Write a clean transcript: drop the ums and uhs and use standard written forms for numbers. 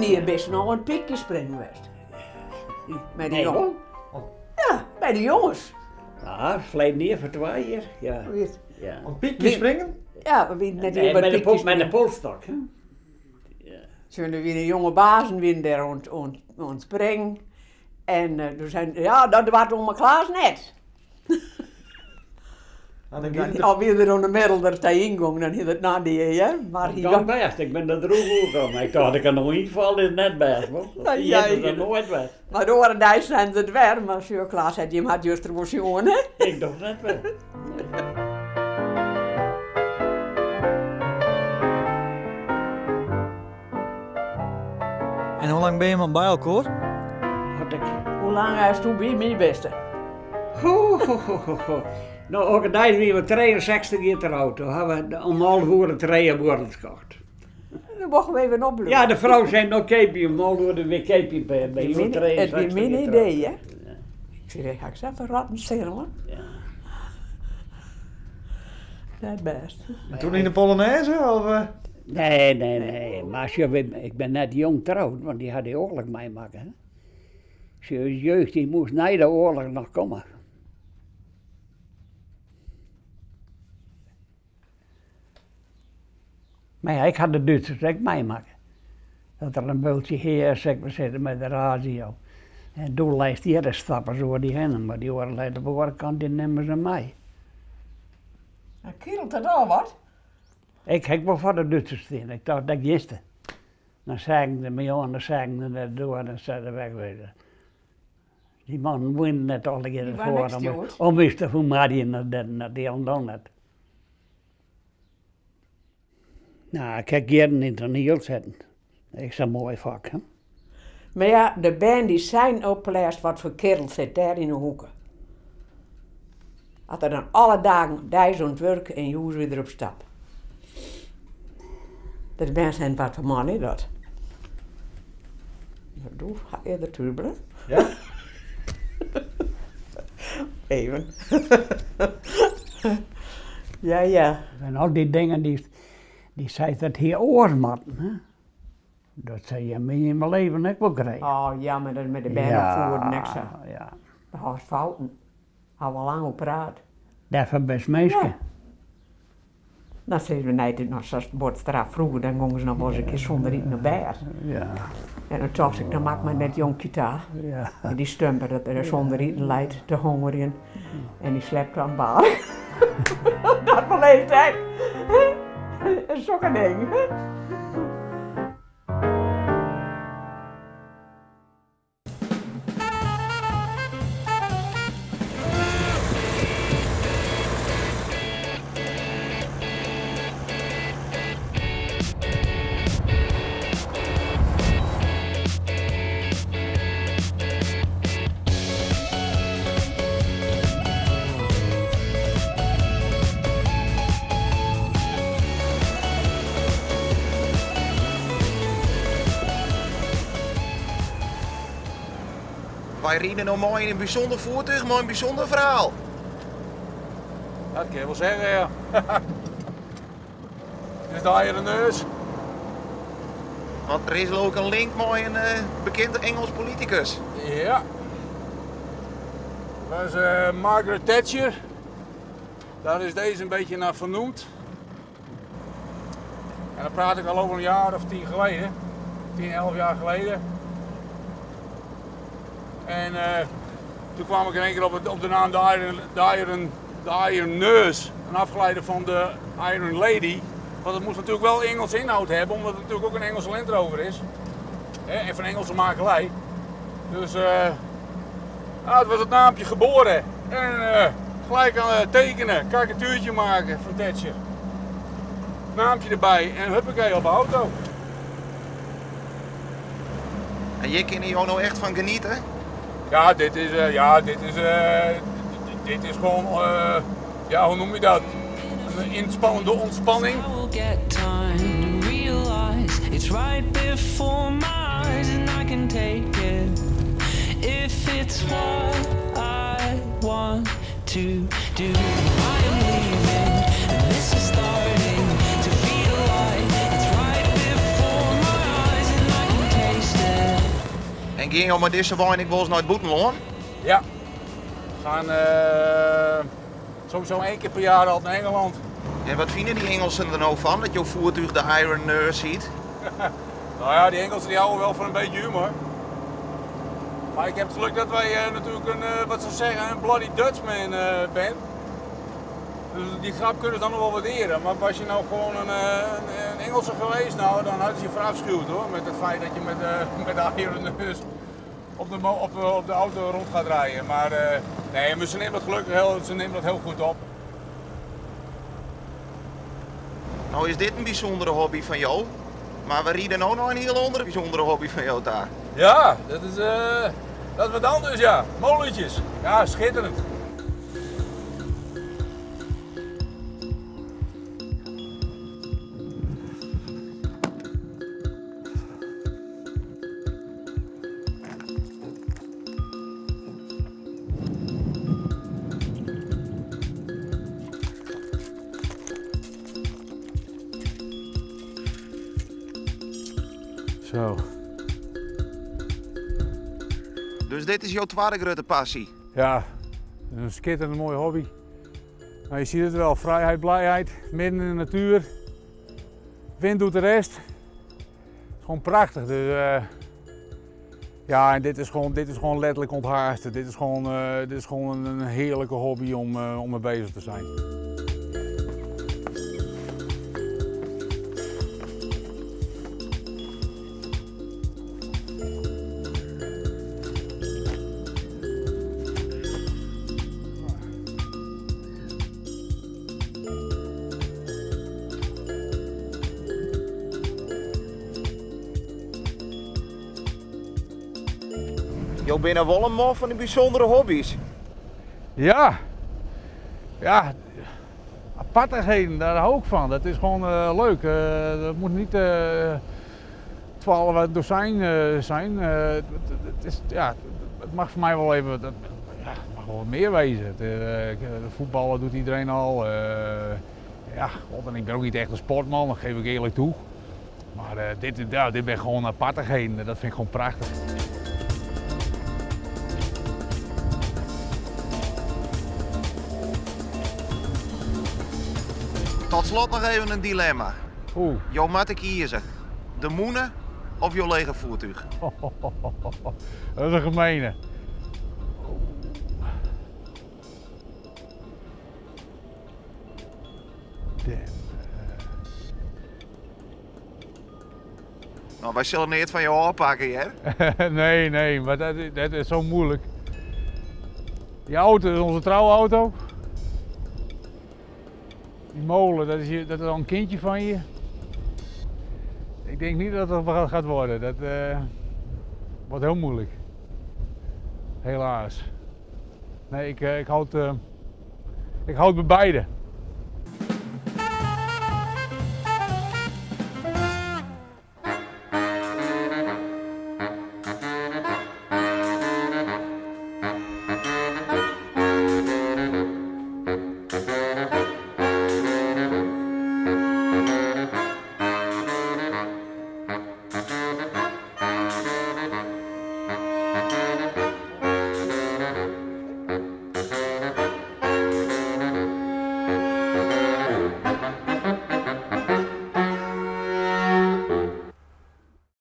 wanneer best nou een piekje springen geweest? Met die jongen? Ja, bij de jongens. Ja, verleden neer voor 2 jaar. Ja. Ja. Een piekje springen? Ja, we net Nee, met de polstok. Hè? Ja. Zullen we de jonge bazen winnen daar ons springen. En toen zijn ja, dat was om mijn Klaas net. Alweer er aan de middel er tegen ging, dan is het na die, hè. Maar ik kan best, ik ben er droog gekomen. Ik dacht, ik kan nog niet vallen, is net best. Dat is er nooit best. Maar door de ijs zijn ze het weer, maar Sjoerd Klaas had je had juist er was jongen. Ik dacht net wel. En hoe lang ben je maar bij elkaar? Hoe lang is toen bij mij beste? Nou, ook een tijd wie we 63 jaar trouwd, toen hebben we om 11 uur 3 woorden gekocht. Dan mochten we even opbloeien. Ja, de vrouw zei nog keepje, om 11 uur weer keepje bij het is mijn idee, hè? Ik zei, ga ik eens even ratten cirkelen. Ja. Dat best. En toen in de Polonaise, of? Nee. Maar als je, ik ben net jong trouwd, want die had die oorlog meemaken. Zijn jeugd die moest na de oorlog nog komen. Maar ja, ik had de Duitsers ook meemaken. Dat er een bultje heer, zeg maar, zitten met de radio. En toen lijst die de stappen zo die heen, maar die waren uit de voorkant, die nemen ze mee. En kielt dat al wat? Ik heb wel voor de Duitsers staan, ik dacht dat ik wist. Dan zeggen ze me aan, dan zeggen ze dat door en dan zijn ze wegwezen. Die man wint net alle keer voor om wisten hoe maar die naar die dan net. Nou, ik heb hier in het heel zetten. Dat is een mooi vak, hè. Maar ja, de band die zijn opgeleid wat voor kerels zit daar in de hoeken. Had er dan alle dagen 1000 werk en je weer op stap. De band zijn wat voor man is dat? Doe, ga eerder turbelen. Ja? Even. Ja. En al die dingen die zei dat hier oormatten, hè. Dat zei je in mijn leven ook wel krijgen. Oh ja, maar dat met de band opvoeren niks. Ja. Dat was fouten. Had wel lang op praat. Dat van best meisje. Ja. Dan zeiden we nee, nog zoals het bord straf vroeger, dan gingen ze nog wel eens een keer zonder iets naar bed. Ja. En dan dacht ik, dan maak maar net jong daar. Ja. En die stumper dat er zonder eten leidt, de honger in. En die slept aan baan. Dat van leeftijd. Zo'n ding. Wij rijden nou mooi in een bijzonder voertuig, maar een bijzonder verhaal. Dat kan je wel zeggen, ja. Is daar hier een neus? Want er is ook een link met een bekende Engels politicus. Ja. Dat is Margaret Thatcher. Daar is deze een beetje naar vernoemd. En dan praat ik al over een jaar of 10 geleden. 10, 11 jaar geleden. En toen kwam ik in één keer op de naam de Iron Nurse, een afgeleide van de Iron Lady. Want het moest natuurlijk wel Engels inhoud hebben, omdat het natuurlijk ook een Engelse Land Rover is. En van Engelse makelij. Dus het was het naampje geboren. En gelijk aan het tekenen, karikatuurtje maken van Thatcher. Naampje erbij en huppakee op de auto. En je kan hier nou echt van genieten? Ja, dit is gewoon, ja, hoe noem je dat? Een inspannende ontspanning. En ging je met deze wijn ik wel eens naar het buitenland? Ja. We gaan sowieso 1 keer per jaar al naar Engeland. En wat vinden die Engelsen er nou van, dat jouw voertuig de Iron Nurse ziet? Nou ja, die Engelsen die houden wel van een beetje humor. Maar ik heb het geluk dat wij natuurlijk wat zou zeggen, een bloody Dutchman ben. Dus die grap kunnen ze dan nog wel waarderen. Maar was je nou gewoon een Engelse geweest, nou, dan hadden ze je verafschuwd hoor. Met het feit dat je met de Iron Nurse op de auto rond gaat rijden. Maar nee, ze nemen dat gelukkig heel goed op. Nou is dit een bijzondere hobby van jou. Maar we rieden ook nog een heel andere bijzondere hobby van jou daar. Ja, dat is wat anders ja. Molentjes. Ja, schitterend. Zo. Dus dit is jouw tweede grote passie? Ja, een schitterend mooie hobby. Nou, je ziet het wel, vrijheid, blijheid, midden in de natuur. Wind doet de rest. Het is gewoon prachtig. Dus, ja, en dit is gewoon letterlijk onthaasten. Dit is gewoon een heerlijke hobby om mee bezig te zijn. Jij bent wel een man van die bijzondere hobby's. Ja, ja, apartigheden, daar hou ik van. Dat is gewoon leuk. Dat moet niet 12 dozijn zijn. Het mag voor mij wel even, het mag wel wat meer wezen. Voetballen doet iedereen al. En ik ben ook niet echt een sportman, dat geef ik eerlijk toe. Maar dit ben gewoon apartigheden, dat vind ik gewoon prachtig. Tot slot nog even een dilemma. Oeh. Jou moet ik kiezen. De moene of jouw lege voertuig? Dat is een gemeene. Nou, wij zullen niet van jou afpakken, hè? Nee, maar dat is zo moeilijk. Die auto is onze trouwauto. Die molen, dat is al een kindje van je. Ik denk niet dat het wat gaat worden. Dat wordt heel moeilijk. Helaas. Nee, ik houd bij beide.